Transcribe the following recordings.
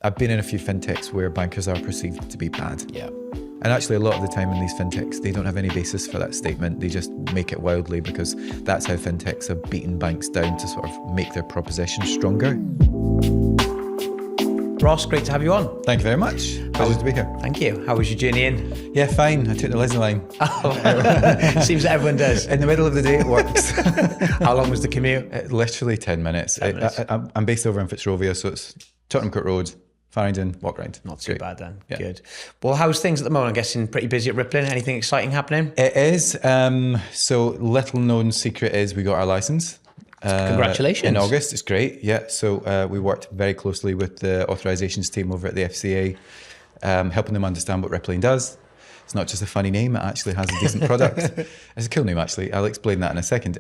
I've been in a few fintechs where bankers are perceived to be bad. Yeah. And actually a lot of the time in these fintechs, they don't have any basis for that statement. They just make it wildly because that's how fintechs have beaten banks down to sort of make their proposition stronger. Ross, great to have you on. Thank you very much. Pleasure to be here. Thank you. How was your journey in? Yeah, fine. I took the Leslie line. Seems that everyone does. In the middle of the day, it works. How long was the commute? Literally 10 minutes. 10 minutes. I'm based over in Fitzrovia, so it's Tottenham Court Road, Farringdon, walk round. Not too bad then. Yeah. Good. Well, how's things at the moment? I'm guessing pretty busy at Rippling. Anything exciting happening? It is. So little known secret is we got our license. Congratulations. In August. It's great. Yeah. So we worked very closely with the authorizations team over at the FCA, helping them understand what Rippling does. It's not just a funny name, it actually has a decent product. It's a cool name, actually. I'll explain that in a second.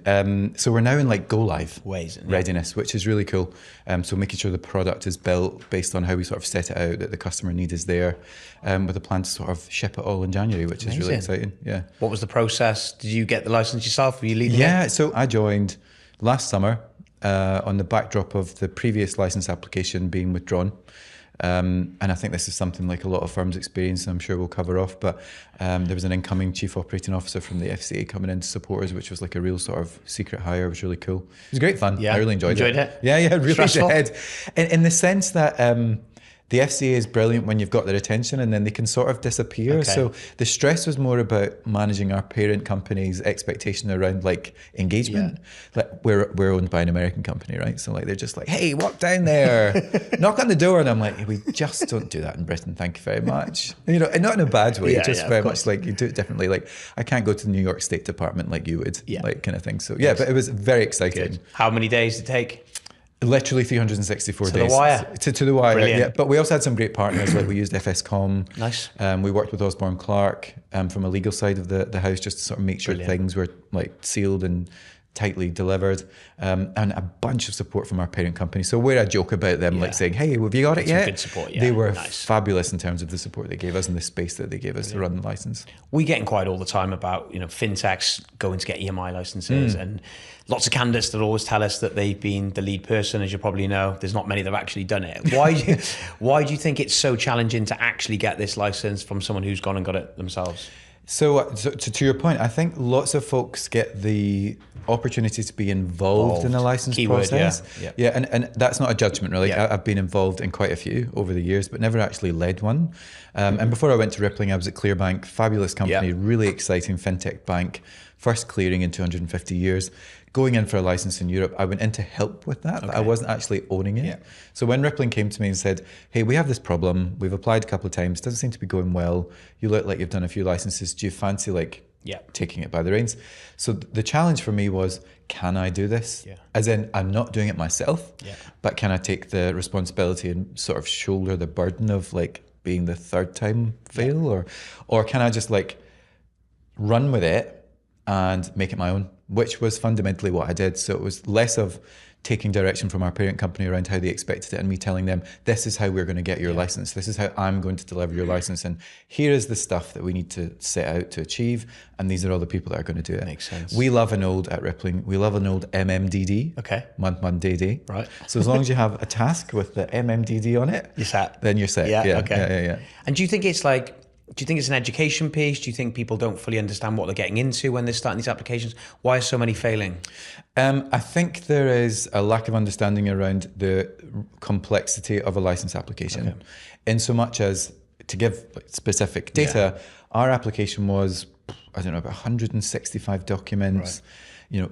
So we're now in like go live readiness, which is really cool. So making sure the product is built based on how we sort of set it out, that the customer need is there, with a plan to sort of ship it all in January, which is really exciting. Yeah. What was the process? Did you get the license yourself? Were you leading it? So I joined last summer on the backdrop of the previous license application being withdrawn. And I think this is something like a lot of firms experience, and I'm sure we'll cover off, but there was an incoming chief operating officer from the FCA coming in to support us, which was like a real sort of secret hire. It was really cool. It was great fun. Yeah. I really enjoyed it. Yeah, really did. In the sense that the FCA is brilliant when you've got their attention and then they can sort of disappear. Okay. So the stress was more about managing our parent company's expectation around like engagement. Yeah. Like we're owned by an American company, right? So like they're just like, hey, walk down there, knock on the door. And I'm like, we just don't do that in Britain. Thank you very much. You know, and not in a bad way, just very much like you do it differently. Like I can't go to the New York State Department like you would, like kind of thing. So yeah, but it was very exciting. Good. How many days did it take? Literally 364 days. To the wire? To the wire, Brilliant. yeah. But we also had some great partners, like we used FSCom. Nice. We worked with Osborne Clark from a legal side of the house just to sort of make sure things were like sealed and tightly delivered, and a bunch of support from our parent company. So where I joke about them like saying, hey, have you got it yet? Good support, They were fabulous in terms of the support they gave us and the space that they gave us to run the license. We get inquired all the time about, fintechs going to get EMI licenses and lots of candidates that always tell us that they've been the lead person. As you probably know, there's not many that have actually done it. Why do you think it's so challenging to actually get this license from someone who's gone and got it themselves? So to your point, I think lots of folks get the opportunity to be involved in the license process. Yeah, and that's not a judgment, really. I've been involved in quite a few over the years, but never actually led one. And before I went to Rippling, I was at Clearbank, fabulous company, really exciting fintech bank, first clearing in 250 years. Going in for a license in Europe, I went in to help with that, but I wasn't actually owning it. Yeah. So when Rippling came to me and said, hey, we have this problem, we've applied a couple of times, doesn't seem to be going well, you look like you've done a few licenses, do you fancy like taking it by the reins? So the challenge for me was, can I do this? As in, I'm not doing it myself, but can I take the responsibility and sort of shoulder the burden of like being the third time fail? Or can I just like run with it and make it my own? Which was fundamentally what I did. So it was less of taking direction from our parent company around how they expected it and me telling them, this is how we're going to get your license. This is how I'm going to deliver your license. And here is the stuff that we need to set out to achieve. And these are all the people that are going to do it. Makes sense. We love an old, at Rippling, we love an old MMDD. Okay. Month, day, day. Right. So as long as you have a task with the MMDD on it, you're set. Then you're set. Yeah, okay. Yeah. And do you think it's like, do you think it's an education piece? Do you think people don't fully understand what they're getting into when they're starting these applications? Why are so many failing? I think there is a lack of understanding around the complexity of a license application. In so much as, to give specific data, our application was, I don't know, about 165 documents.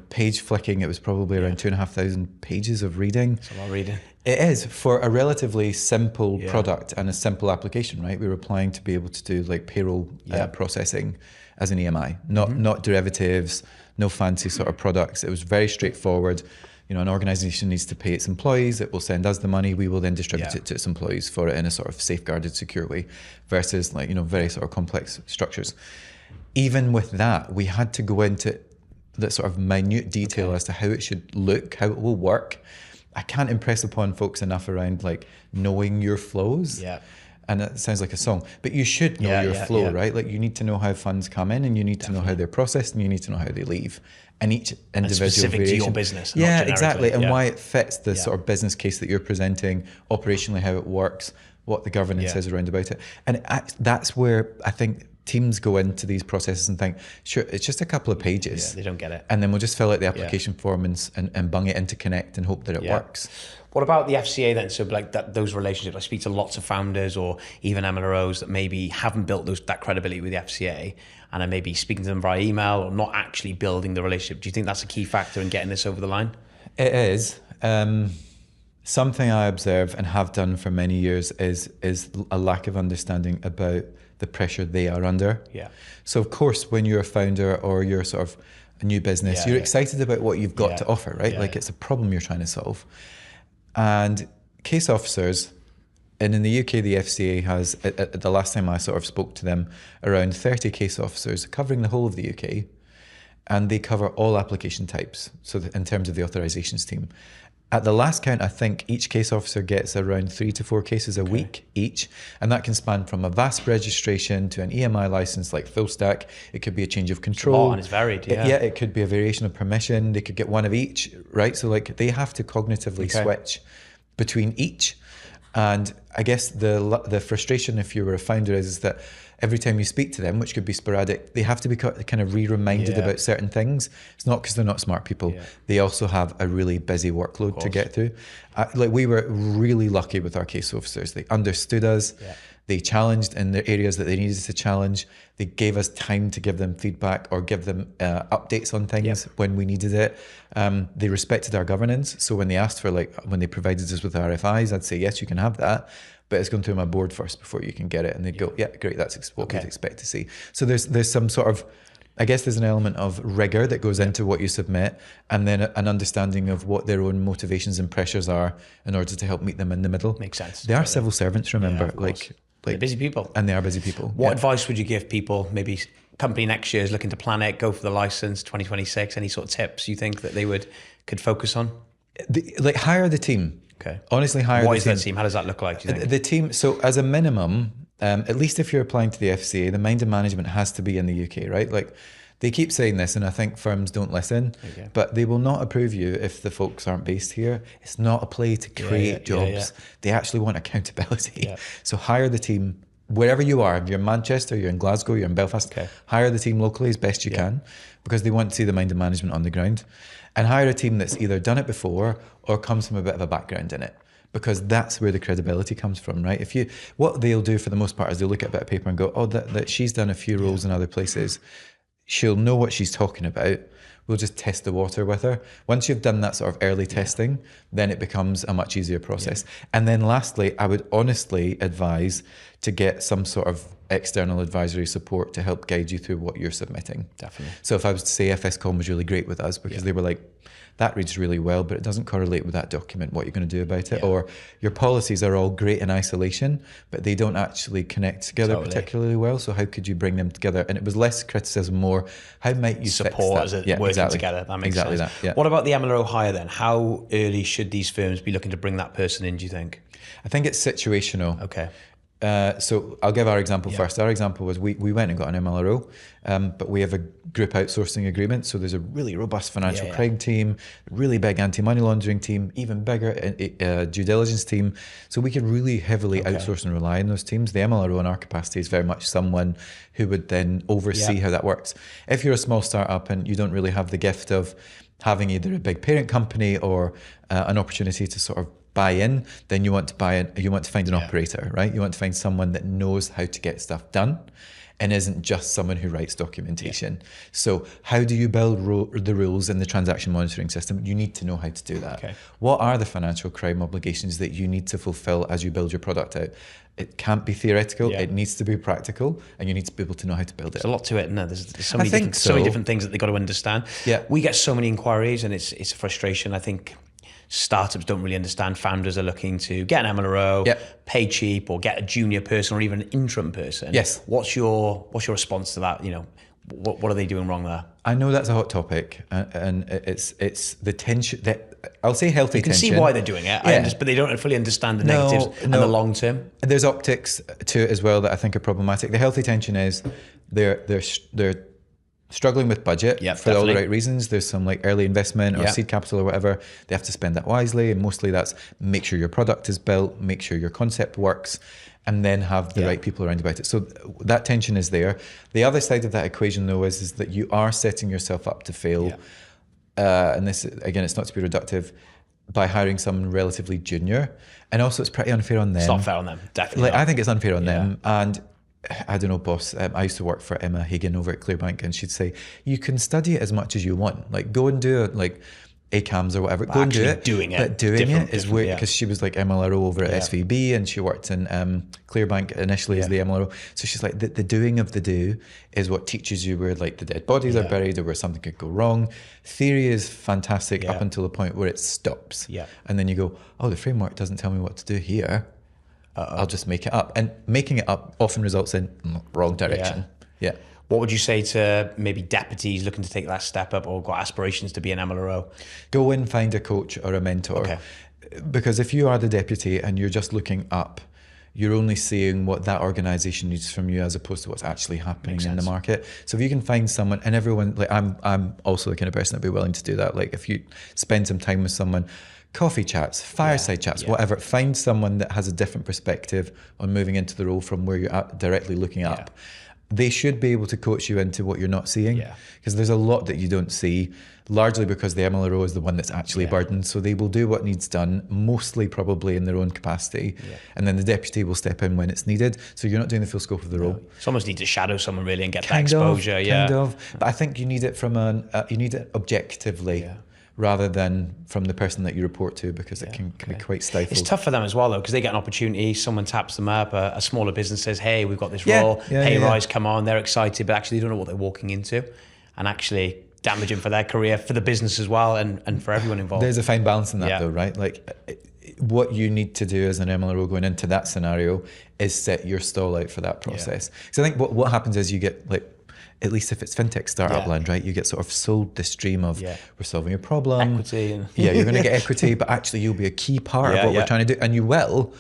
Page flicking, it was probably around 2,500 pages of reading. It's a lot of reading. It is for a relatively simple product and a simple application, right? We were applying to be able to do like payroll processing as an EMI, not derivatives, no fancy sort of products. It was very straightforward. An organization needs to pay its employees, it will send us the money, we will then distribute it to its employees for it in a sort of safeguarded, secure way, versus like, very sort of complex structures. Even with that, we had to go into that sort of minute detail as to how it should look, how it will work. I can't impress upon folks enough around like knowing your flows. And it sounds like a song, but you should know your flow, right? Like you need to know how funds come in and you need to know how they're processed and you need to know how they leave. And each individual specific variation. to your business. Exactly. And why it fits the sort of business case that you're presenting, operationally how it works, what the governance is around about it. And that's where I think teams go into these processes and think, sure, it's just a couple of pages. Yeah, they don't get it. And then we'll just fill out the application form and bung it into Connect and hope that it works. What about the FCA then? So like those relationships, I speak to lots of founders or even MLROs that maybe haven't built that credibility with the FCA and are maybe speaking to them via email or not actually building the relationship. Do you think that's a key factor in getting this over the line? It is. Something I observe and have done for many years is a lack of understanding about the pressure they are under. Yeah. So of course, when you're a founder or you're sort of a new business, you're excited about what you've got to offer, right? Like it's a problem you're trying to solve. And case officers, and in the UK, the FCA has, at the last time I sort of spoke to them, around 30 case officers covering the whole of the UK. And they cover all application types, so in terms of the authorizations team. At the last count, I think each case officer gets around 3 to 4 cases a week each. And that can span from a VASP registration to an EMI license like full stack. It could be a change of control. And it's varied, It could be a variation of permission. They could get one of each, right? So like they have to cognitively switch between each. And I guess the frustration if you were a founder is that every time you speak to them, which could be sporadic, they have to be kind of reminded about certain things. It's not because they're not smart people. Yeah. They also have a really busy workload to get through. Like we were really lucky with our case officers. They understood us. Yeah. They challenged in the areas that they needed to challenge. They gave us time to give them feedback or give them updates on things when we needed it. They respected our governance. So when they asked for when they provided us with RFIs, I'd say, yes, you can have that. But it's going through my board first before you can get it. And they'd go, yeah, great, that's what we'd expect to see. So there's some sort of, I guess there's an element of rigor that goes into what you submit and then an understanding of what their own motivations and pressures are in order to help meet them in the middle. Makes sense. They are civil servants, remember. They're busy people. And they are busy people. What advice would you give people, maybe company next year is looking to plan it, go for the license, 2026, any sort of tips you think that they could focus on? Hire the team. Okay. Honestly, hire the team. What is that team? How does that look like, do you think? The team, so as a minimum, at least if you're applying to the FCA, the mind and management has to be in the UK, right? Like they keep saying this and I think firms don't listen, but they will not approve you if the folks aren't based here. It's not a play to create jobs. They actually want accountability. Yeah. So hire the team wherever you are. If you're in Manchester, you're in Glasgow, you're in Belfast, hire the team locally as best you can because they want to see the mind and management on the ground. And hire a team that's either done it before or comes from a bit of a background in it, because that's where the credibility comes from, right? What they'll do for the most part is they'll look at a bit of paper and go, oh, that she's done a few roles in other places. She'll know what she's talking about. We'll just test the water with her. Once you've done that sort of early testing, then it becomes a much easier process. And then lastly, I would honestly advise to get some sort of external advisory support to help guide you through what you're submitting. Definitely. So if I was to say FSCom was really great with us because they were like, that reads really well, but it doesn't correlate with that document, what you're going to do about it. Or your policies are all great in isolation, but they don't actually connect together particularly well. So how could you bring them together? And it was less criticism, more how might you support as it working together. That makes sense. That, What about the MLRO hire then? How early should these firms be looking to bring that person in, do you think? I think it's situational. Okay. So I'll give our example first. Our example was we went and got an MLRO, but we have a group outsourcing agreement. So there's a really robust financial crime team, really big anti-money laundering team, even bigger due diligence team. So we could really heavily outsource and rely on those teams. The MLRO in our capacity is very much someone who would then oversee how that works. If you're a small startup and you don't really have the gift of having either a big parent company or an opportunity to sort of buy in, then you want to buy in, you want to find an operator, right? You want to find someone that knows how to get stuff done and isn't just someone who writes documentation. So how do you build the rules in the transaction monitoring system? You need to know how to do that. Okay. What are the financial crime obligations that you need to fulfill as you build your product out? It can't be theoretical, it needs to be practical, and you need to be able to know how to build it. There's a lot to it, no? There's so many different things that they've got to understand. Yeah. We get so many inquiries and it's a frustration. I think startups don't really understand. Founders are looking to get an MLRO, pay cheap, or get a junior person or even an interim person. Yes. What's your response to that? You know, what are they doing wrong there? I know that's a hot topic, and it's the tension that I'll say healthy tension. You can see why they're doing it, but they don't fully understand the negatives and the long term. There's optics to it as well that I think are problematic. The healthy tension is they're struggling with budget for all the right reasons. There's some like early investment or seed capital or whatever. They have to spend that wisely. And mostly that's make sure your product is built, make sure your concept works, and then have the right people around about it. So that tension is there. The other side of that equation though is that you are setting yourself up to fail. And this, again, it's not to be reductive, by hiring someone relatively junior. And also it's pretty unfair on them. It's not fair on them, definitely like, I think it's unfair on them. And I don't know, boss, I used to work for Emma Hagan over at Clearbank, and she'd say, you can study it as much as you want. Like, go and do it, like ACAMS or whatever. Go and do it. But doing it is where, because she was like MLRO over at SVB, and she worked in Clearbank initially as the MLRO. So she's like, the doing of the do is what teaches you where like the dead bodies are buried or where something could go wrong. Theory is fantastic up until the point where it stops. And then you go, oh, the framework doesn't tell me what to do here. I'll just make it up. And making it up often results in wrong direction. What would you say to maybe deputies looking to take that step up or got aspirations to be an MLRO? Go and find a coach or a mentor. Because if you are the deputy and you're just looking up, you're only seeing what that organization needs from you as opposed to what's actually happening in the market. So if you can find someone, and everyone, like I'm also the kind of person that'd be willing to do that. Like if you spend some time with someone, coffee chats, fireside chats, whatever, find someone that has a different perspective on moving into the role from where you're directly looking up. They should be able to coach you into what you're not seeing, because there's a lot that you don't see, largely because the MLRO is the one that's actually burdened. So they will do what needs done, mostly probably in their own capacity, and then the deputy will step in when it's needed. So you're not doing the full scope of the role. So almost need to shadow someone really and get that exposure. Kind of. But I think you need it from you need it objectively. Rather than from the person that you report to, because it can be quite stifled. It's tough for them as well, though, because they get an opportunity, someone taps them up, a smaller business says, hey, we've got this role, pay rise, come on, they're excited, but actually they don't know what they're walking into, and actually damaging for their career, for the business as well, and for everyone involved. There's a fine balance in that though, right? Like, what you need to do as an MLRO going into that scenario is set your stall out for that process. So I think what happens is you get, like, at least if it's fintech startup land, right? You get sort of sold the stream of we're solving a problem. Equity. And you're going to get equity, but actually you'll be a key part of what we're trying to do. And you will.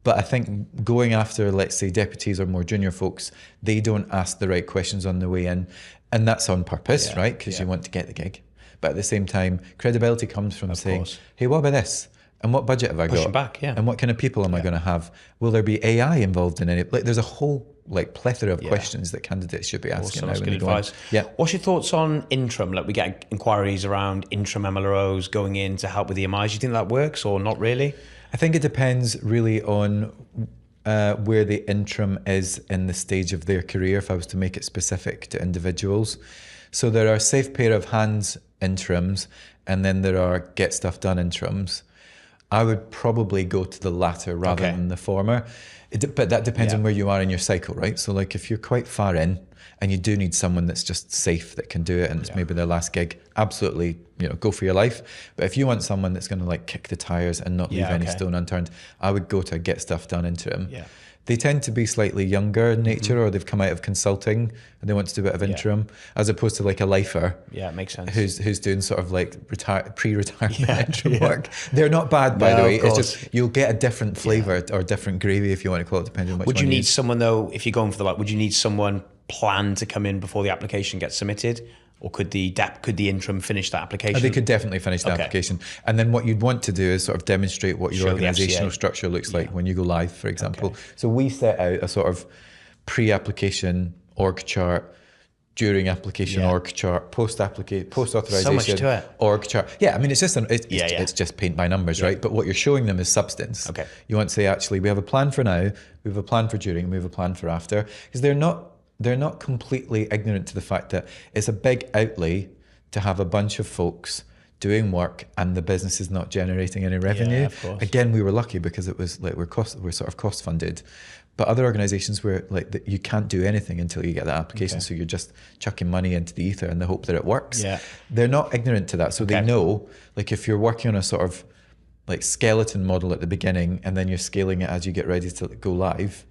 But I think going after, let's say, deputies or more junior folks, they don't ask the right questions on the way in. And that's on purpose, right? Because you want to get the gig. But at the same time, credibility comes from saying, hey, what about this? And what budget have I got? Back, and what kind of people am I going to have? Will there be AI involved in it? Like, there's a whole plethora of questions that candidates should be asking. Awesome. Good advice. What's your thoughts on interim? Like, we get inquiries around interim MLROs going in to help with EMIs. Do you think that works or not really? I think it depends really on where the interim is in the stage of their career, if I was to make it specific to individuals. So there are safe pair of hands interims, and then there are get stuff done interims. I would probably go to the latter rather than the former. But that depends on where you are in your cycle, right? So like if you're quite far in and you do need someone that's just safe that can do it and it's maybe their last gig, absolutely, go for your life. But if you want someone that's going to like kick the tires and not leave any stone unturned, I would go to a get stuff done interim. They tend to be slightly younger in nature, or they've come out of consulting and they want to do a bit of interim, as opposed to like a lifer. Yeah, it makes sense. Who's doing sort of like pre-retirement interim work. They're not bad, by the way. It's just you'll get a different flavour or different gravy, if you want to call it, depending on which one. Would you need someone though, if you're going for the would you need someone planned to come in before the application gets submitted? Or could the interim finish that application? They could definitely finish the application. And then what you'd want to do is sort of demonstrate what your organisational structure looks like when you go live, for example. So we set out a sort of pre-application org chart, during application org chart, post-authorization so much to it. Org chart. Yeah, I mean, it's just it's just paint by numbers, right? But what you're showing them is substance. You want to say, actually, we have a plan for now, we have a plan for during, we have a plan for after, because they're not completely ignorant to the fact that it's a big outlay to have a bunch of folks doing work and the business is not generating any revenue. Yeah, of course. Again, we were lucky because it was like we're sort of cost funded. But other organizations where like you can't do anything until you get that application, so you're just chucking money into the ether in the hope that it works. They're not ignorant to that, so they know, like, if you're working on a sort of like skeleton model at the beginning and then you're scaling it as you get ready to go live.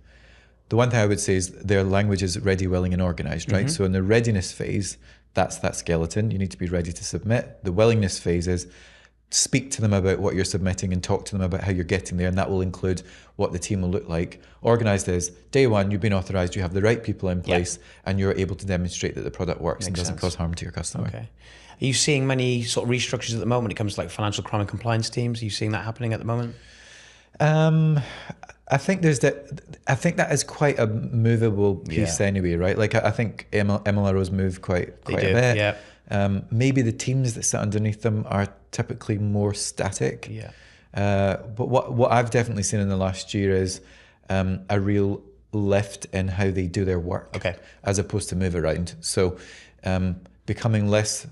The one thing I would say is their language is ready, willing, and organized, right? So in the readiness phase, that's that skeleton. You need to be ready to submit. The willingness phase is speak to them about what you're submitting and talk to them about how you're getting there, and that will include what the team will look like. Organised is day one, you've been authorised, you have the right people in place, and you're able to demonstrate that the product works and doesn't cause harm to your customer. Okay. Are you seeing many sort of restructures at the moment when it comes to like financial crime and compliance teams? Are you seeing that happening at the moment? I think that is quite a movable piece anyway, right? Like I think MLROs move quite a bit. Yeah. Maybe the teams that sit underneath them are typically more static. Yeah. But what I've definitely seen in the last year is a real lift in how they do their work, as opposed to move around. So becoming less,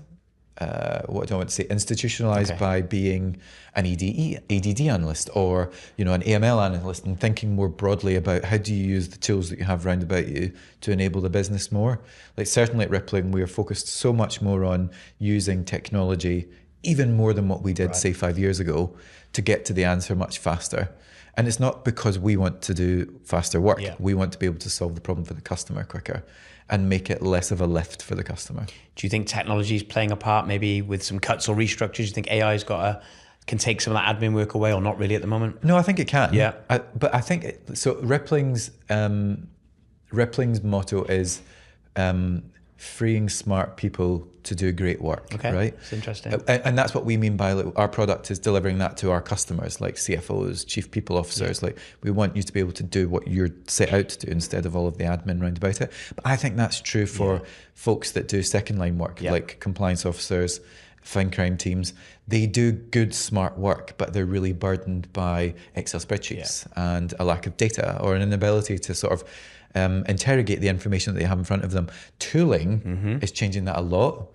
what do I want to say, institutionalized by being an ADD analyst or an AML analyst, and thinking more broadly about how do you use the tools that you have round about you to enable the business more. Like certainly at Rippling, we are focused so much more on using technology, even more than what we did, say 5 years ago, to get to the answer much faster. And it's not because we want to do faster work. Yeah. We want to be able to solve the problem for the customer quicker and make it less of a lift for the customer. Do you think technology is playing a part maybe with some cuts or restructures? Do you think AI's can take some of that admin work away, or not really at the moment? No, I think it can. Yeah. But I think, so Rippling's motto is freeing smart people to do great work, right? That's interesting. And that's what we mean by our product is delivering that to our customers, like CFOs, chief people officers. Like we want you to be able to do what you're set out to do instead of all of the admin round about it. But I think that's true for folks that do second line work, like compliance officers, fin crime teams. They do good, smart work, but they're really burdened by Excel spreadsheets and a lack of data or an inability to sort of interrogate the information that they have in front of them. Tooling is changing that a lot.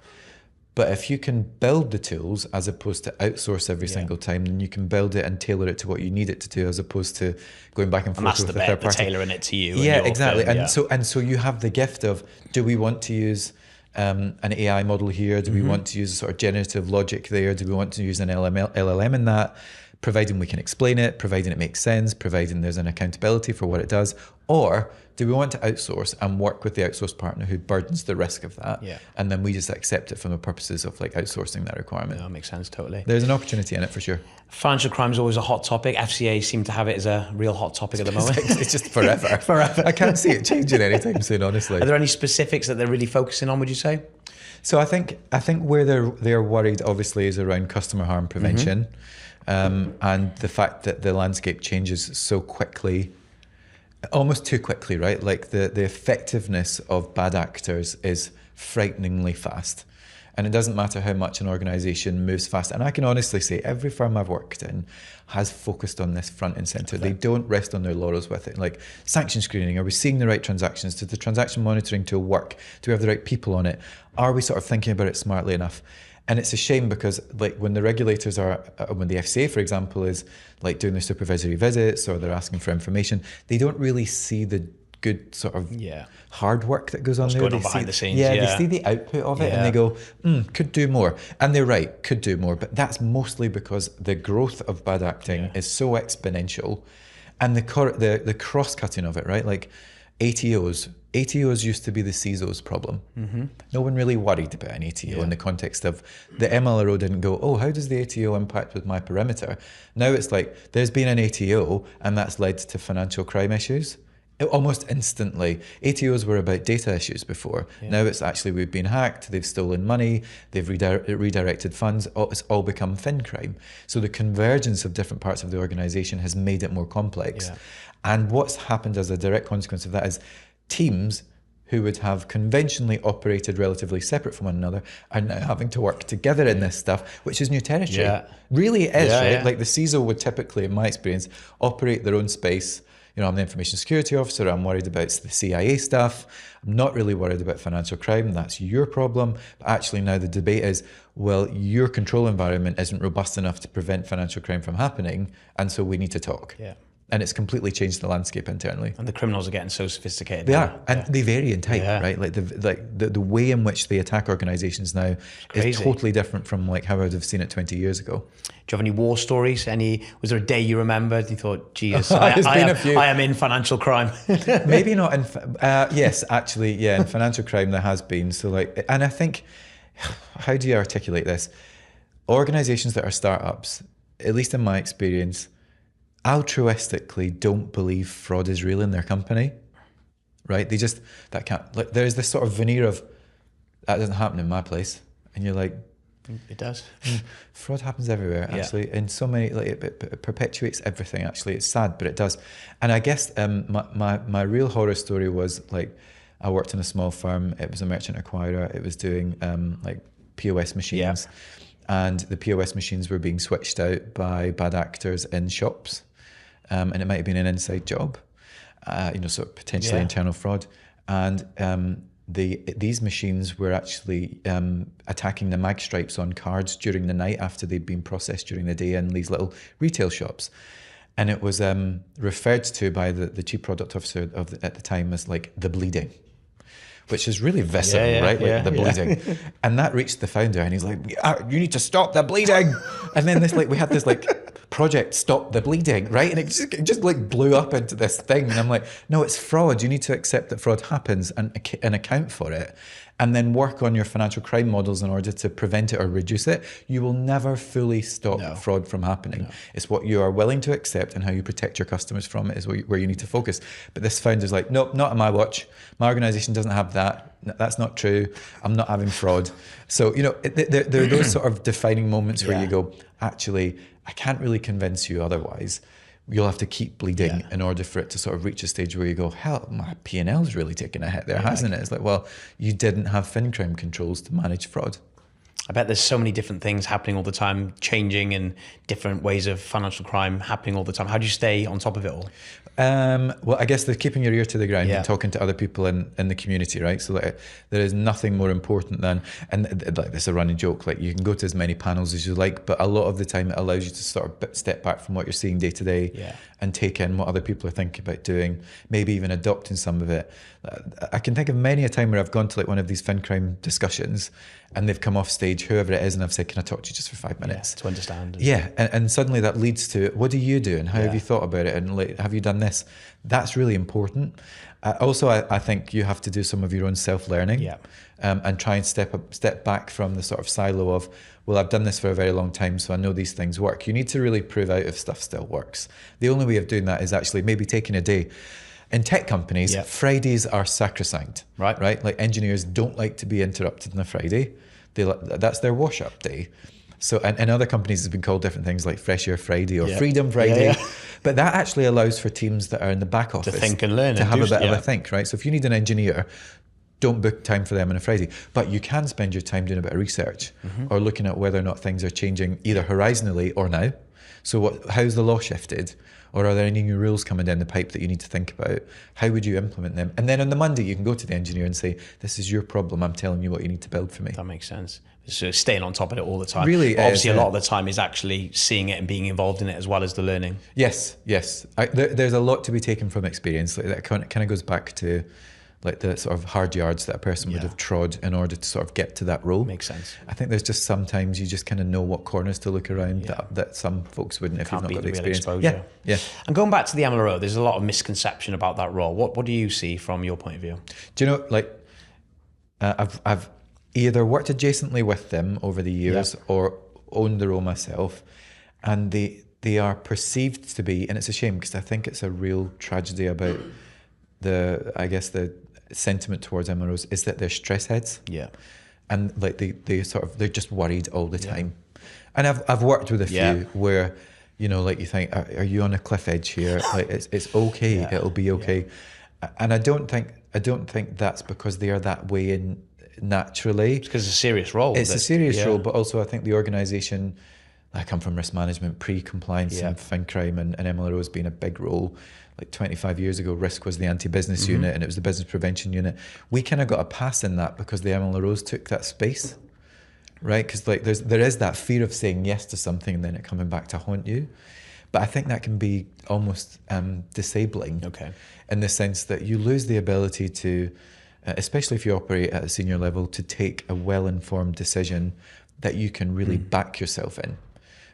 But if you can build the tools as opposed to outsource every single time, then you can build it and tailor it to what you need it to do, as opposed to going back and forth with a third party. Tailoring it to you. Yeah, exactly. And so you have the gift of, do we want to use an AI model here? Do we want to use a sort of generative logic there? Do we want to use an LLM in that? Providing we can explain it, providing it makes sense, providing there's an accountability for what it does. Or do we want to outsource and work with the outsourced partner who burdens the risk of that? Yeah. And then we just accept it from the purposes of like outsourcing that requirement. That makes sense, totally. There's an opportunity in it for sure. Financial crime is always a hot topic. FCA seem to have it as a real hot topic at the moment. It's just forever. Forever. I can't see it changing anytime soon, honestly. Are there any specifics that they're really focusing on, would you say? So I think where they're worried obviously is around customer harm prevention. And the fact that the landscape changes so quickly, almost too quickly, right? Like the effectiveness of bad actors is frighteningly fast. And it doesn't matter how much an organization moves fast. And I can honestly say every firm I've worked in has focused on this front and center. They don't rest on their laurels with it. Like sanction screening, are we seeing the right transactions? Does the transaction monitoring tool work? Do we have the right people on it? Are we sort of thinking about it smartly enough? And it's a shame because like when the regulators are, when the FCA, for example, is like doing their supervisory visits or they're asking for information, they don't really see the good sort of hard work that goes on there. Going on behind the scenes. They see the output of it and they go, could do more. And they're right, could do more. But that's mostly because the growth of bad acting is so exponential, and the cross-cutting of it, right? Like ATOs used to be the CISO's problem. No one really worried about an ATO in the context of the MLRO didn't go, oh, how does the ATO impact with my perimeter? Now it's like there's been an ATO and that's led to financial crime issues. Almost instantly. ATOs were about data issues before. Now it's actually we've been hacked, they've stolen money, they've redirected funds, it's all become fin crime. So the convergence of different parts of the organization has made it more complex. And what's happened as a direct consequence of that is teams who would have conventionally operated relatively separate from one another are now having to work together in this stuff, which is new territory. Really it is, right? Like the CISO would typically, in my experience, operate their own space. You know, I'm the information security officer, I'm worried about the CIA stuff, I'm not really worried about financial crime, that's your problem. But actually now the debate is, well, your control environment isn't robust enough to prevent financial crime from happening, and so we need to talk. And it's completely changed the landscape internally. And the criminals are getting so sophisticated. They are, and they vary in type, right? Like the way in which they attack organizations now is totally different from like how I would have seen it 20 years ago. Do you have any war stories? Was there a day you remembered? You thought, Jesus, I am in financial crime. Maybe not in, yes, actually, in financial crime there has been. So like, and I think, how do you articulate this? organizations that are startups, at least in my experience, altruistically don't believe fraud is real in their company, right? They just, that can't, like, there's this sort of veneer of, that doesn't happen in my place. And you're like, it does. Fraud happens everywhere, actually. In so many, like, it perpetuates everything, actually. It's sad, but it does. And I guess my real horror story was, like, I worked in a small firm. It was a merchant acquirer. It was doing like POS machines. And the POS machines were being switched out by bad actors in shops. And it might have been an inside job, sort of potentially internal fraud. And these machines were actually attacking the mag stripes on cards during the night after they'd been processed during the day in these little retail shops. And it was referred to by the chief product officer at the time as like the bleeding, which is really visceral, right? Like the bleeding. And that reached the founder and he's like, you need to stop the bleeding. And then we had this project Stop the Bleeding, right? And it just like blew up into this thing. And I'm like, no, it's fraud. You need to accept that fraud happens and account for it, and then work on your financial crime models in order to prevent it or reduce it. You will never fully stop fraud from happening. No. It's what you are willing to accept and how you protect your customers from it is where you need to focus. But this founder's like, nope, not on my watch. My organization doesn't have that. That's not true. I'm not having fraud. So, there are those sort of defining moments where you go, actually, I can't really convince you otherwise. You'll have to keep bleeding in order for it to sort of reach a stage where you go, hell, my P&L's really taken a hit there, hasn't it? It's like, well, you didn't have FinCrime controls to manage fraud. I bet there's so many different things happening all the time, changing, and different ways of financial crime happening all the time. How do you stay on top of it all? Well, I guess they're keeping your ear to the ground and talking to other people in the community, right? So there is nothing more important than, and like this is a running joke, like you can go to as many panels as you like, but a lot of the time it allows you to sort of step back from what you're seeing day to day and take in what other people are thinking about doing, maybe even adopting some of it. I can think of many a time where I've gone to like one of these FinCrime discussions and they've come off stage, whoever it is, and I've said, can I talk to you just for 5 minutes? To understand. And suddenly that leads to, what do you do and how have you thought about it and like, have you done this? That's really important. Also, I think you have to do some of your own self-learning and try and step back from the sort of silo of, well, I've done this for a very long time, so I know these things work. You need to really prove out if stuff still works. The only way of doing that is actually maybe taking a day. In tech companies, Fridays are sacrosanct, right? Like engineers don't like to be interrupted on a Friday. That's their wash-up day. So, and other companies have been called different things like Fresh Air Friday or Freedom Friday. But that actually allows for teams that are in the back office to think and learn, to have a bit of a think, right? So if you need an engineer, don't book time for them on a Friday. But you can spend your time doing a bit of research or looking at whether or not things are changing either horizontally or now. So how's the law shifted? Or are there any new rules coming down the pipe that you need to think about? How would you implement them? And then on the Monday, you can go to the engineer and say, this is your problem. I'm telling you what you need to build for me. That makes sense. So staying on top of it all the time. Really, obviously, a lot of the time is actually seeing it and being involved in it as well as the learning. Yes. There's a lot to be taken from experience. Like that kind of goes back to like the sort of hard yards that a person would have trod in order to sort of get to that role. Makes sense. I think there's just sometimes you just kind of know what corners to look around that some folks wouldn't if you've not got the experience. Exposure. Yeah. And going back to the MLRO, there's a lot of misconception about that role. What do you see from your point of view? Do you know, like, I've either worked adjacently with them over the years or owned the role myself, and they are perceived to be, and it's a shame because I think it's a real tragedy about the sentiment towards MLROs is that they're stress heads. And like they're just worried all the time. And I've worked with a few where, like you think, are you on a cliff edge here? Like it's okay, it'll be okay. And I don't think that's because they are that way in naturally. It's because it's a serious role. It's a serious role, but also I think the organisation, I come from risk management, pre-compliance and FinCrime, and MLRO has been a big role. Like 25 years ago, risk was the anti-business unit and it was the business prevention unit. We kind of got a pass in that because the MLROs took that space, right? Because like there is that fear of saying yes to something and then it coming back to haunt you. But I think that can be almost disabling in the sense that you lose the ability to, especially if you operate at a senior level, to take a well-informed decision that you can really back yourself in.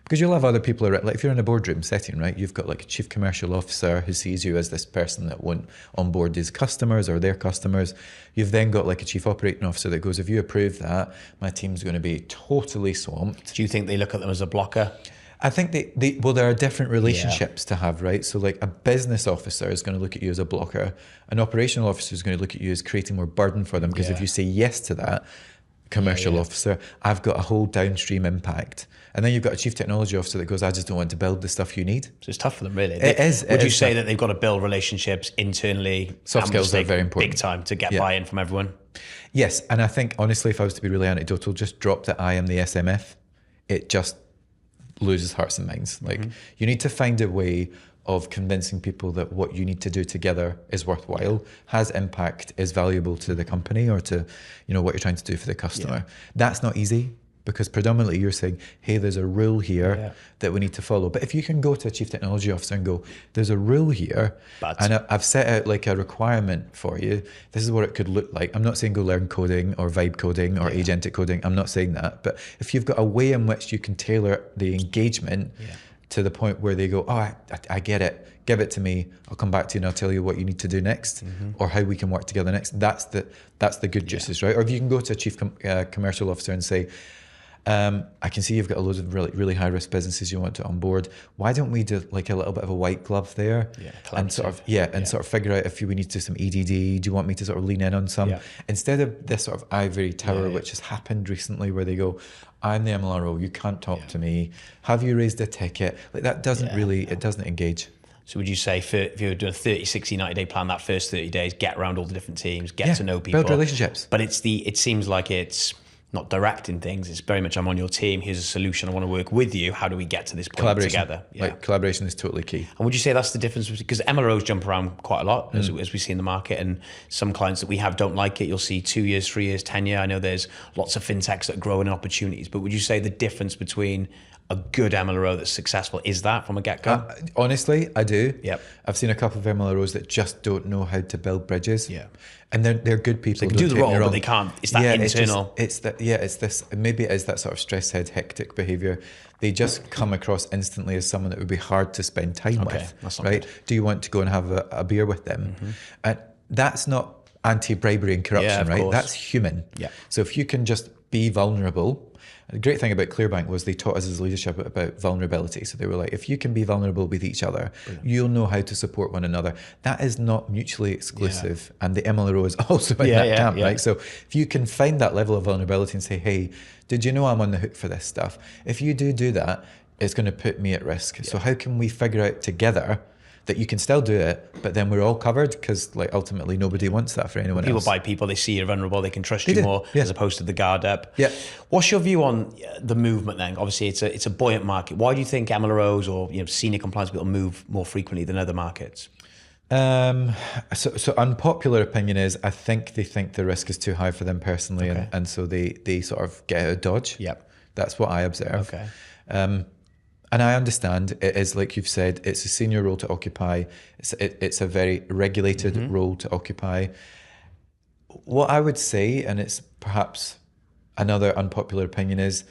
Because you'll have other people around, like if you're in a boardroom setting, right, you've got like a chief commercial officer who sees you as this person that won't onboard his customers or their customers. You've then got like a chief operating officer that goes, if you approve that, my team's going to be totally swamped. Do you think they look at them as a blocker? I think well, there are different relationships to have, right? So like a business officer is going to look at you as a blocker. An operational officer is going to look at you as creating more burden for them, because if you say yes to that, commercial officer, I've got a whole downstream impact. And then you've got a chief technology officer that goes, I just don't want to build the stuff you need. So it's tough for them, really. It is. Would you say that they've got to build relationships internally? Soft skills are very important. Big time to get buy-in from everyone. Yes. And I think, honestly, if I was to be really anecdotal, just drop that I am the SMF. It just loses hearts and minds. Like you need to find a way of convincing people that what you need to do together is worthwhile, has impact, is valuable to the company or to, what you're trying to do for the customer. That's not easy, because predominantly you're saying, hey, there's a rule here that we need to follow. But if you can go to a chief technology officer and go, there's a rule here, and I've set out like a requirement for you, this is what it could look like. I'm not saying go learn coding or vibe coding or agentic coding. I'm not saying that. But if you've got a way in which you can tailor the engagement to the point where they go, oh, I get it. Give it to me. I'll come back to you and I'll tell you what you need to do next, or how we can work together next. That's the good juices, right? Or if you can go to a chief commercial officer and say, I can see you've got a load of really high risk businesses you want to onboard. Why don't we do like a little bit of a white glove there, and sort of figure out if we need to do some EDD? Do you want me to sort of lean in on some instead of this sort of ivory tower, which has happened recently, where they go, I'm the MLRO, you can't talk to me. Have you raised a ticket? Like that doesn't really, it doesn't engage. So would you say if you were doing a 30, 60, 90-day plan, that first 30 days, get around all the different teams, get to know people. Build relationships. But it seems like it's not directing things. It's very much, I'm on your team. Here's a solution. I want to work with you. How do we get to this point together? Like collaboration is totally key. And would you say that's the difference? Because MLROs jump around quite a lot as we see in the market, and some clients that we have don't like it. You'll see 2 years, 3 years, 10 years. I know there's lots of fintechs that are growing in opportunities, but would you say the difference between a good MLRO that's successful is that from a get-go? Honestly, I do. Yep. I've seen a couple of MLROs that just don't know how to build bridges. Yeah. And they're good people. So they can do the role, but they can't. It's that internal. It's this. Maybe it is that sort of stress head, hectic behavior. They just come across instantly as someone that would be hard to spend time with. That's not right. Good. Do you want to go and have a beer with them? And that's not anti-bribery and corruption, right? Course. That's human. Yeah. So if you can just be vulnerable. The great thing about Clearbank was they taught us as leadership about vulnerability. So they were like, if you can be vulnerable with each other, you'll know how to support one another. That is not mutually exclusive. Yeah. And the MLRO is also in that camp, right? So if you can find that level of vulnerability and say, hey, did you know I'm on the hook for this stuff? If you do that, it's going to put me at risk. Yeah. So how can we figure out together that you can still do it, but then we're all covered, because like ultimately nobody wants that for anyone else. People buy people, they see you're vulnerable, they can trust you more as opposed to the guard up. Yeah. What's your view on the movement then? Obviously it's a buoyant market. Why do you think MLROs or senior compliance people move more frequently than other markets? So unpopular opinion is I think they think the risk is too high for them personally, and so they sort of get out of dodge. Yep. That's what I observe. Okay. And I understand it is, like you've said, it's a senior role to occupy. It's a very regulated role to occupy. What I would say, and it's perhaps another unpopular opinion, is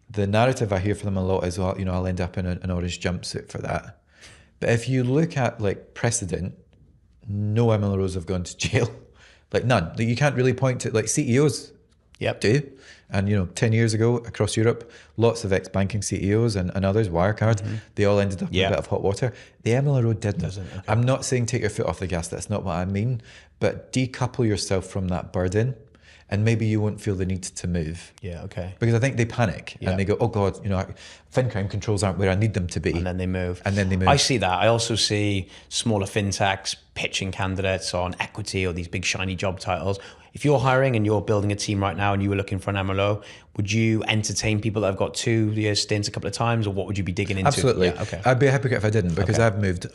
the narrative I hear from them a lot is, well, I'll end up in an orange jumpsuit for that. But if you look at like precedent, no MLROs have gone to jail, like none. You can't really point to, like CEOs do. And 10 years ago across Europe, lots of ex-banking CEOs and others, Wirecard, they all ended up in a bit of hot water. The MLRO didn't. Okay. I'm not saying take your foot off the gas, that's not what I mean, but decouple yourself from that burden, and maybe you won't feel the need to move. Yeah, okay. Because I think they panic and they go, oh God, FinCrime controls aren't where I need them to be. And then they move. I see that. I also see smaller fintechs pitching candidates on equity or these big shiny job titles. If you're hiring and you're building a team right now and you were looking for an MLO, would you entertain people that have got 2 years stints a couple of times, or what would you be digging into? Absolutely. Yeah, okay. I'd be a hypocrite if I didn't, because I've moved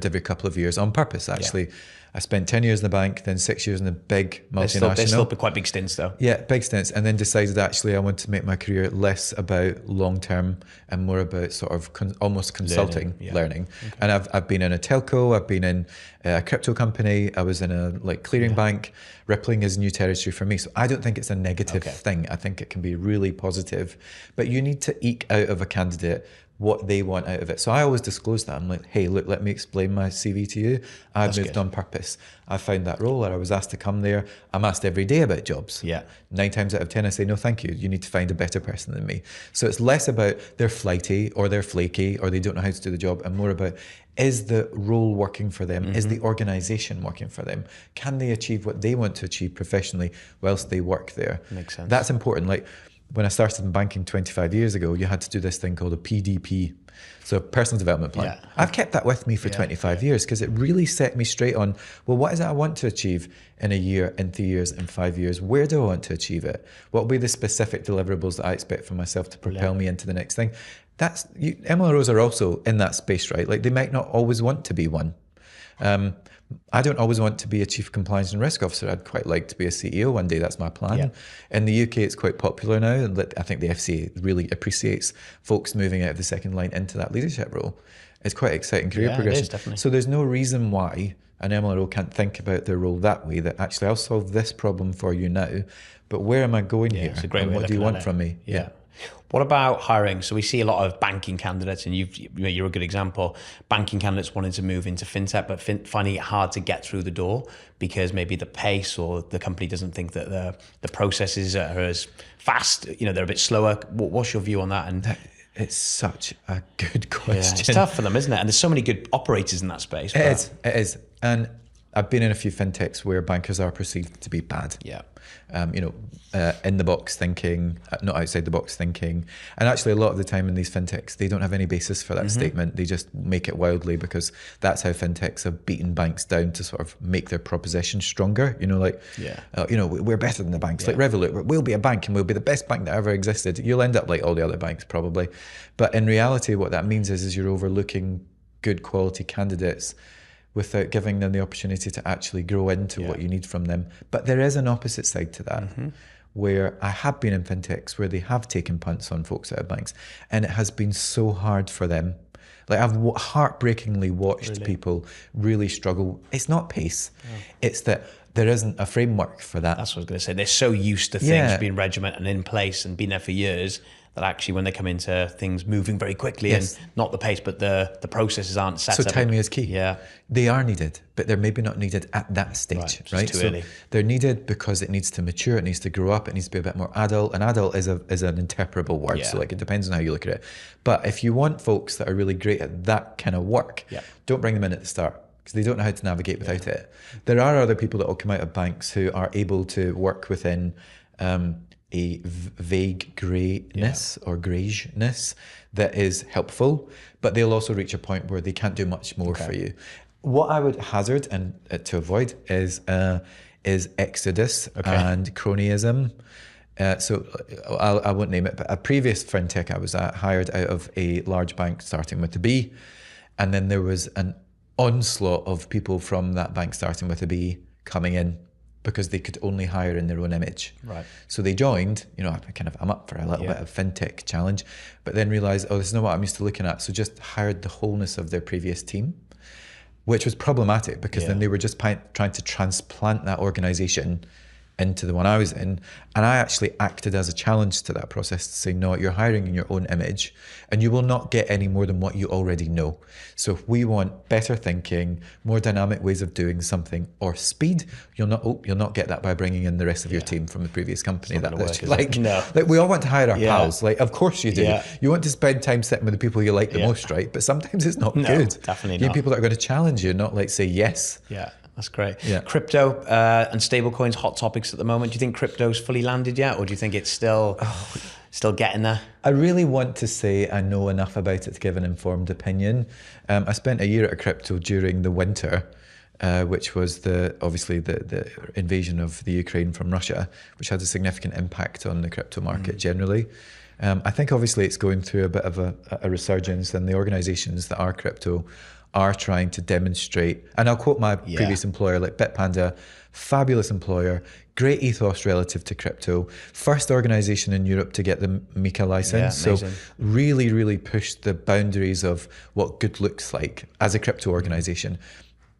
every couple of years on purpose, actually. Yeah. I spent 10 years in the bank, then 6 years in a big multinational. They're still quite big stints though. Yeah, big stints. And then decided actually I want to make my career less about long-term and more about sort of almost consulting, learning. Okay. And I've been in a telco, I've been in a crypto company. I was in a clearing bank. Rippling is new territory for me. So I don't think it's a negative thing. I think it can be really positive. But you need to eke out of a candidate what they want out of it. So I always disclose that. I'm like, hey, look, let me explain my CV to you. I've moved on purpose. I found that role, or I was asked to come there. I'm asked every day about jobs. 9 times out of 10, I say, no, thank you. You need to find a better person than me. So it's less about they're flighty or they're flaky or they don't know how to do the job, and more about, is the role working for them? Is the organization working for them? Can they achieve what they want to achieve professionally whilst they work there? Makes sense. That's important. Like, when I started in banking 25 years ago, you had to do this thing called a PDP, so personal development plan. I've kept that with me for 25 years because it really set me straight on, well, what is it I want to achieve in a year, in 3 years, in 5 years? Where do I want to achieve it? What will be the specific deliverables that I expect from myself to propel me into the next thing? MLROs are also in that space, right? Like, they might not always want to be one. I don't always want to be a chief compliance and risk officer. I'd quite like to be a CEO one day. That's my plan. In the UK, it's quite popular now. And I think the FCA really appreciates folks moving out of the second line into that leadership role. It's quite exciting career progression. It is, definitely. So there's no reason why an MLRO can't think about their role that way, that actually I'll solve this problem for you now, but where am I going here? It's a great and way what do you want from me? What about hiring? So we see a lot of banking candidates, and you're a good example. Banking candidates wanting to move into fintech, but finding it hard to get through the door because maybe the pace or the company doesn't think that the processes are as fast. They're a bit slower. What's your view on that? And it's such a good question. It's tough for them, isn't it? And there's so many good operators in that space. It is. And I've been in a few fintechs where bankers are perceived to be bad. In the box thinking, not outside the box thinking. And actually, a lot of the time in these fintechs, they don't have any basis for that statement. They just make it wildly because that's how fintechs have beaten banks down to sort of make their proposition stronger. We're better than the banks. Like Revolut, we'll be a bank and we'll be the best bank that ever existed. You'll end up like all the other banks probably. But in reality, what that means is you're overlooking good quality candidates without giving them the opportunity to actually grow into what you need from them. But there is an opposite side to that, where I have been in fintechs where they have taken punts on folks out of banks, and it has been so hard for them. Like, I've heartbreakingly watched people really struggle. It's not pace, it's that there isn't a framework for that. That's what I was going to say. They're so used to things being regimented and in place and been there for years that actually when they come into things moving very quickly and not the pace, but the processes aren't set up. So timing is key. They are needed, but they're maybe not needed at that stage, right? Too early. They're needed because it needs to mature, it needs to grow up, it needs to be a bit more adult. And adult is an interpretable word, so it depends on how you look at it. But if you want folks that are really great at that kind of work, don't bring them in at the start, because they don't know how to navigate without it. There are other people that will come out of banks who are able to work within a vague greyness or greyish-ness that is helpful, but they'll also reach a point where they can't do much more for you. What I would hazard and to avoid is exodus and cronyism. So I won't name it, but a previous fintech I was at hired out of a large bank starting with a B, and then there was an onslaught of people from that bank starting with a B coming in because they could only hire in their own image. So they joined, I'm up for a little bit of fintech challenge, but then realized, this is not what I'm used to looking at. So just hired the wholeness of their previous team, which was problematic because then they were just trying to transplant that organization into the one I was in. And I actually acted as a challenge to that process to say, no, you're hiring in your own image and you will not get any more than what you already know. So if we want better thinking, more dynamic ways of doing something, or speed, you'll not get that by bringing in the rest of your team from the previous company. Like we all want to hire our pals. Like, of course you do. You want to spend time sitting with the people you like the most, right? But sometimes it's not good. Definitely you need people that are going to challenge you, not like say yes. That's great. Crypto and stable coins, hot topics at the moment. Do you think crypto's fully landed yet, or do you think it's still getting there? I really want to say I know enough about it to give an informed opinion. I spent a year at a crypto during the winter, which was obviously the invasion of the Ukraine from Russia, which had a significant impact on the crypto market generally. I think obviously it's going through a bit of a resurgence, and the organizations that are crypto are trying to demonstrate, and I'll quote my previous employer, like Bitpanda, fabulous employer, great ethos relative to crypto, first organization in Europe to get the MiCA license. So really pushed the boundaries of what good looks like as a crypto organization.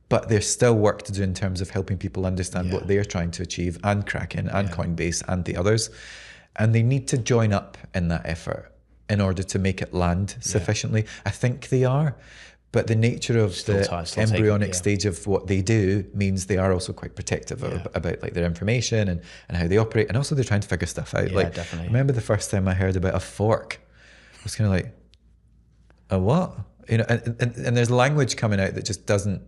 but there's still work to do in terms of helping people understand what they're trying to achieve, and Kraken and Coinbase and the others. And they need to join up in that effort in order to make it land sufficiently. I think they are. But the nature of the embryonic stage of what they do means they are also quite protective about like their information and how they operate. And also they're trying to figure stuff out. Yeah, like, definitely. I remember the first time I heard about a fork, I was kind of like, a what? You know, and there's language coming out that just doesn't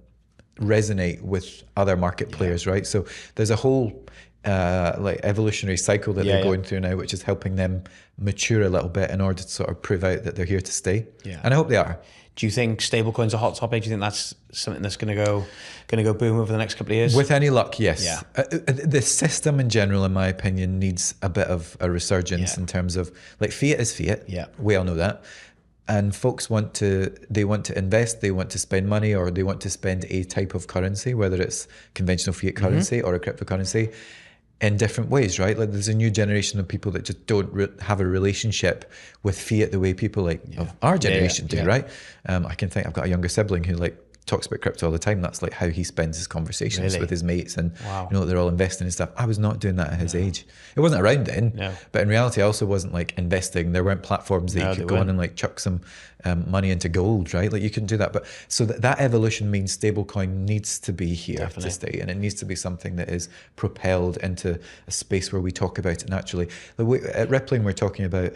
resonate with other market players, right? So there's a whole like evolutionary cycle that they're going through now, which is helping them mature a little bit in order to sort of prove out that they're here to stay. Yeah. And I hope they are. Do you think stablecoins are a hot topic? Do you think that's something that's going to go boom over the next couple of years? With any luck, yes. Yeah. The system in general, in my opinion, needs a bit of a resurgence in terms of, like, fiat is fiat. Yeah. We all know that. And folks want to invest, they want to spend money, or they want to spend a type of currency, whether it's conventional fiat currency or a cryptocurrency, in different ways, right? Like, there's a new generation of people that just don't have a relationship with fiat the way people like of our generation do, right? I can think I've got a younger sibling who like talks about crypto all the time. That's like how he spends his conversations with his mates, and you know, they're all investing and stuff. I was not doing that at his age. It wasn't around then, but in reality I also wasn't like investing. There weren't platforms that you could go on and like chuck some money into gold, right? Like, you couldn't do that. But so that evolution means stablecoin needs to be here to stay, and it needs to be something that is propelled into a space where we talk about it naturally. At Rippling, we're talking about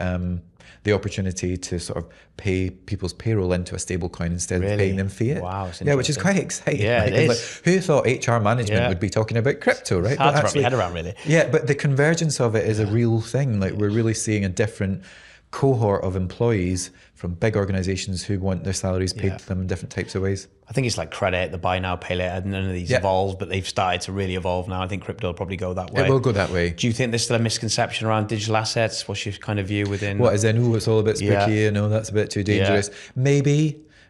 the opportunity to sort of pay people's payroll into a stablecoin instead of paying them fiat. Wow, yeah, which is quite exciting. Yeah, right? it is. Like, who thought HR management would be talking about crypto, right? It's hard to wrap your head around, really. Yeah, but the convergence of it is a real thing. Like, we're really seeing a different cohort of employees from big organizations who want their salaries paid to them in different types of ways. I think it's like credit, the buy now, pay later. None of these evolved, but they've started to really evolve now. I think crypto will probably go that way. It will go that way. Do you think there's still a misconception around digital assets? What's your kind of view within? What, as in, it's all a bit spooky, you know, that's a bit too dangerous.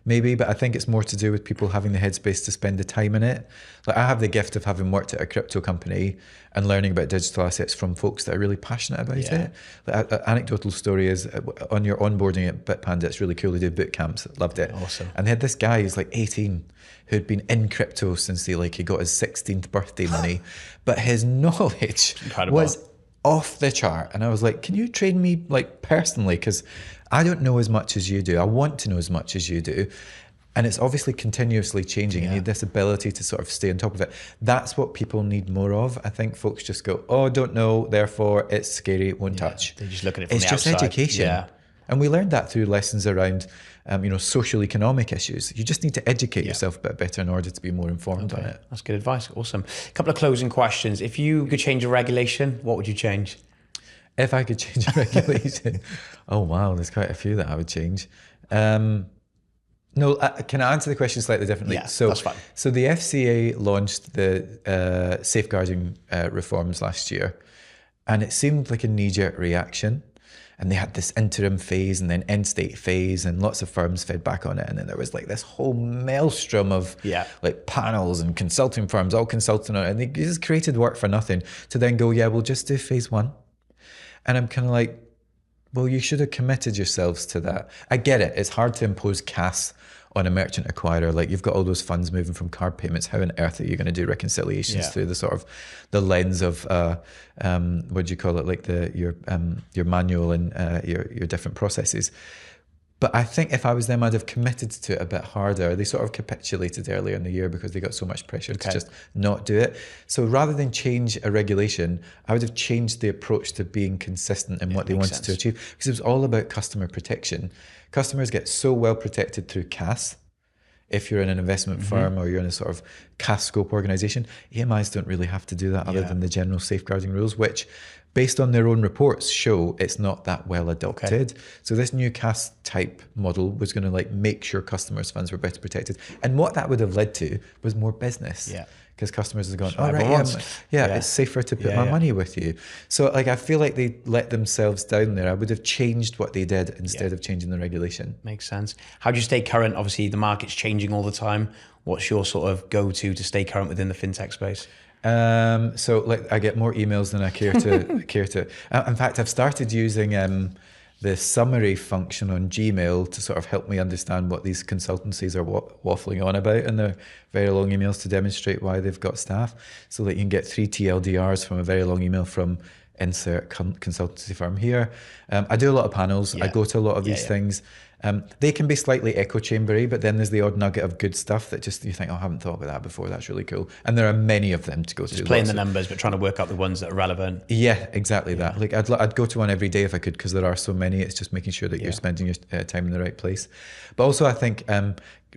Maybe, but I think it's more to do with people having the headspace to spend the time in it. Like, I have the gift of having worked at a crypto company and learning about digital assets from folks that are really passionate about it. Like, an anecdotal story is, on your onboarding at Bitpanda, it's really cool. They do boot camps. Loved it. Awesome. And they had this guy who's like 18 who'd been in crypto since he got his 16th birthday money, but his knowledge was off the chart. And I was like, can you train me like personally? Because I don't know as much as you do. I want to know as much as you do. And it's obviously continuously changing. You need this ability to sort of stay on top of it. That's what people need more of. I think folks just go, oh, don't know, therefore it's scary, won't touch. They just look at it from the outside. It's just education. Yeah. And we learned that through lessons around social economic issues. You just need to educate yourself a bit better in order to be more informed on it. That's good advice. Awesome. A couple of closing questions. If you could change a regulation, what would you change? If I could change a regulation, oh wow, there's quite a few that I would change. No, can I answer the question slightly differently? Yeah, that's fine. So the FCA launched the safeguarding reforms last year, and it seemed like a knee-jerk reaction. And they had this interim phase and then end state phase, and lots of firms fed back on it. And then there was like this whole maelstrom of like panels and consulting firms all consulting on it. And they just created work for nothing to then go, we'll just do phase one. And I'm kind of like, well, you should have committed yourselves to that. I get it. It's hard to impose CAS on a merchant acquirer. Like, you've got all those funds moving from card payments. How on earth are you going to do reconciliations through the sort of the lens of what do you call it? Like your manual and your different processes. But I think if I was them, I'd have committed to it a bit harder. They sort of capitulated earlier in the year because they got so much pressure to just not do it. So rather than change a regulation, I would have changed the approach to being consistent in what they wanted to achieve, because it was all about customer protection. Customers get so well protected through CAS. If you're in an investment firm or you're in a sort of CAS scope organization, EMIs don't really have to do that other than the general safeguarding rules, which, based on their own reports, show it's not that well adopted. So this new CAS type model was going to like make sure customers' funds were better protected. And what that would have led to was more business. Because customers have gone, it's safer to put my money with you. So like, I feel like they let themselves down there. I would have changed what they did instead of changing the regulation. Makes sense. How do you stay current? Obviously, the market's changing all the time. What's your sort of go-to to stay current within the fintech space? So like, I get more emails than I care to. In fact, I've started using the summary function on Gmail to sort of help me understand what these consultancies are waffling on about in their very long emails to demonstrate why they've got staff. So that you can get 3 TLDRs from a very long email from insert consultancy firm here. I do a lot of panels. I go to a lot of these things. They can be slightly echo chambery, but then there's the odd nugget of good stuff that just you think, oh, I haven't thought about that before. That's really cool. And there are many of them to go through. Just playing the numbers, but trying to work out the ones that are relevant. Yeah, exactly that. Like I'd go to one every day if I could, because there are so many. It's just making sure that you're spending your time in the right place. But also, I think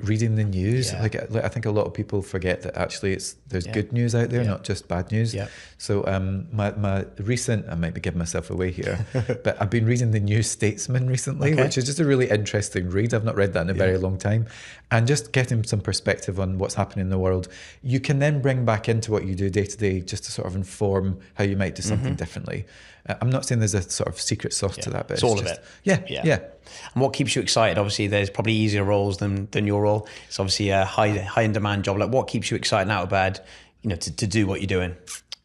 reading the news. Like I think a lot of people forget that actually there's good news out there, not just bad news. So my recent, I might be giving myself away here, but I've been reading the New Statesman recently, which is just a really interesting read. I've not read that in a very long time, and just getting some perspective on what's happening in the world. You can then bring back into what you do day to day, just to sort of inform how you might do something differently. I'm not saying there's a sort of secret sauce to that, but it's all of it. Yeah. And what keeps you excited? Obviously, there's probably easier roles than your role. It's obviously a high in demand job. Like, what keeps you excited out of bed, to do what you're doing?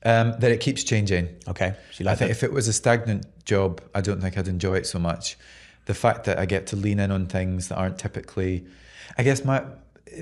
That it keeps changing. Okay. So I think if it was a stagnant job, I don't think I'd enjoy it so much. The fact that I get to lean in on things that aren't typically, I guess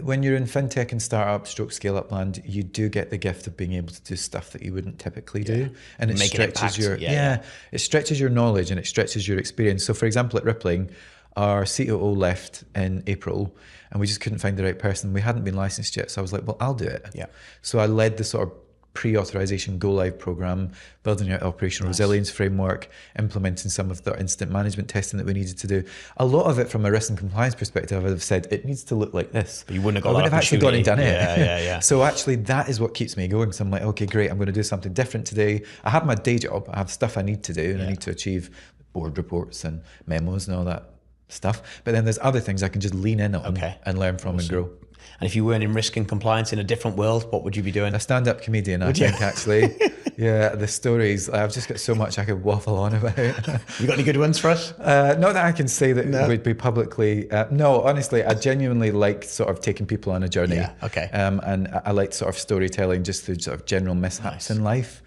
when you're in fintech and startup scale up land, you do get the gift of being able to do stuff that you wouldn't typically do. And it stretches it stretches your knowledge and it stretches your experience. So for example, at Rippling, our COO left in April and we just couldn't find the right person. We hadn't been licensed yet. So I was like, well, I'll do it. Yeah. So I led the sort of pre-authorization go-live program, building out operational resilience framework, implementing some of the incident management testing that we needed to do. A lot of it from a risk and compliance perspective, I would have said, it needs to look like this. But you wouldn't have I would have actually gone and done it. Yeah. So actually that is what keeps me going. So I'm like, okay, great, I'm going to do something different today. I have my day job, I have stuff I need to do and I need to achieve board reports and memos and all that stuff. But then there's other things I can just lean in on and learn from and grow. And if you weren't in risk and compliance in a different world, what would you be doing? A stand-up comedian, I think, actually. Yeah, the stories. I've just got so much I could waffle on about. You got any good ones for us? Not that I can say that would be publicly. No, honestly, I genuinely like sort of taking people on a journey. Yeah, okay. And I like sort of storytelling just through sort of general mishaps in life.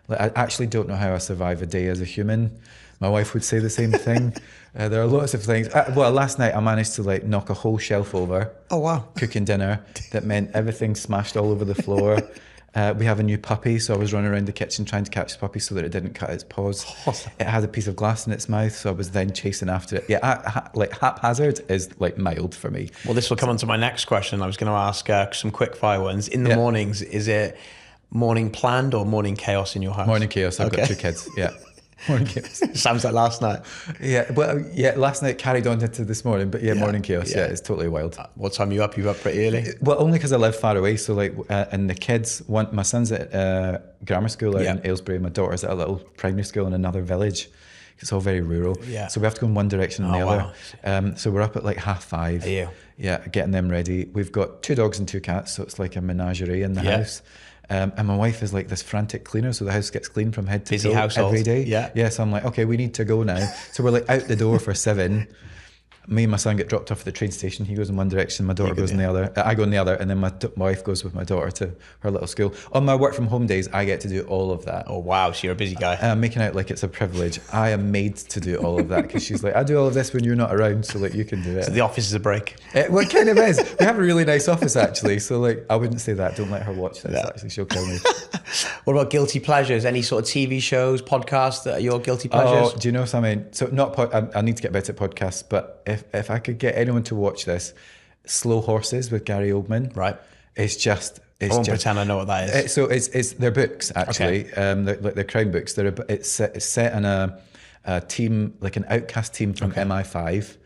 Like, I actually don't know how I survive a day as a human. My wife would say the same thing. There are lots of things. Well, last night I managed to knock a whole shelf over. Oh, wow. Cooking dinner. That meant everything smashed all over the floor. We have a new puppy, so I was running around the kitchen trying to catch the puppy so that it didn't cut its paws. Awesome. It had a piece of glass in its mouth, so I was then chasing after it. Yeah, haphazard is mild for me. Well, this will come on to my next question. I was going to ask some quick fire ones. In the mornings, is it morning planned or morning chaos in your house? Morning chaos. I've got 2 kids. Yeah. Morning chaos. Sounds like last night. Last night carried on into this morning, but morning chaos. Yeah, it's totally wild. What time are you up? You up pretty early? Well, only because I live far away. So and the kids, my son's at grammar school out in Aylesbury, my daughter's at a little primary school in another village. It's all very rural. Yeah. So we have to go in one direction and the other. So we're up at 5:30. Are you? Yeah, getting them ready. We've got 2 dogs and 2 cats, so it's like a menagerie in the house. And my wife is like this frantic cleaner, so the house gets cleaned from head to toe every day. Yeah. So I'm like, okay, we need to go now. So we're out the door for 7. Me and my son get dropped off at the train station. He goes in one direction, my daughter goes in the other. I go in the other, and then my wife goes with my daughter to her little school. On my work from home days, I get to do all of that. Oh wow, so you're a busy guy. I'm making out like it's a privilege. I am made to do all of that because she's like, I do all of this when you're not around, so you can do it. So the office is a break. Well, it kind of is. We have a really nice office actually, so I wouldn't say that. Don't let her watch this. Actually, she'll kill me. What about guilty pleasures? Any sort of TV shows, podcasts that are your guilty pleasures? Oh, do you know something? So I need to get better at podcasts, but if I could get anyone to watch this, Slow Horses with Gary Oldman. Right. I won't pretend I know what that is. So they're books actually. They're crime books. It's set in a team, like an outcast team from MI5.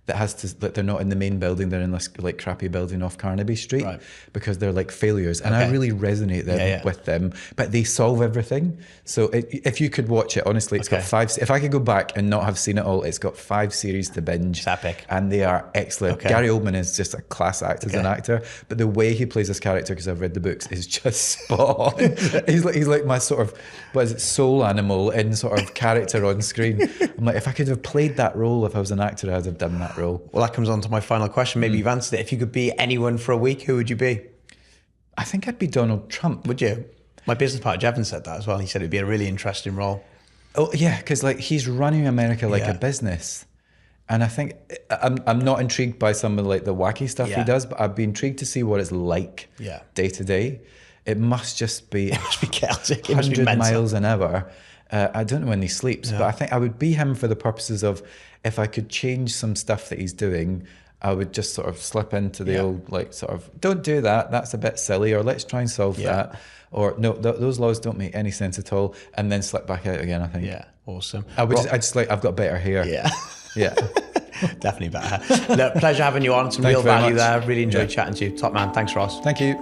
That they're not in the main building, they're in this crappy building off Carnaby Street because they're failures, and I really resonate with them, but they solve everything. So if you could watch it, honestly, it's got 5. If I could go back and not have seen it all, it's got 5 series to binge. It's epic, and they are excellent. Gary Oldman is just a class act as an actor, but the way he plays this character, because I've read the books, is just spot on. he's like my sort of soul animal in sort of character on screen. I'm like, if I could have played that role, if I was an actor, I'd have done that role. Well, that comes on to my final question. Maybe you've answered it. If you could be anyone for a week, who would you be? I think I'd be Donald Trump. Would you? My business partner, Jevon, said that as well. He said it'd be a really interesting role. Oh yeah, because like he's running America like a business. And I think I'm not intrigued by some of like the wacky stuff he does, but I'd be intrigued to see what it's like day to day. It must just be chaotic. 100 miles an hour. I don't know when he sleeps, but I think I would be him for the purposes of if I could change some stuff that he's doing, I would just sort of slip into the old like sort of, don't do that, that's a bit silly, or let's try and solve that. Or no, those laws don't make any sense at all, and then slip back out again, I think. Yeah, awesome. I just like, I've got better hair. Yeah. Definitely better. Look, pleasure having you on. Some real value there. Really enjoyed chatting to you. Top man. Thanks, Ross. Thank you.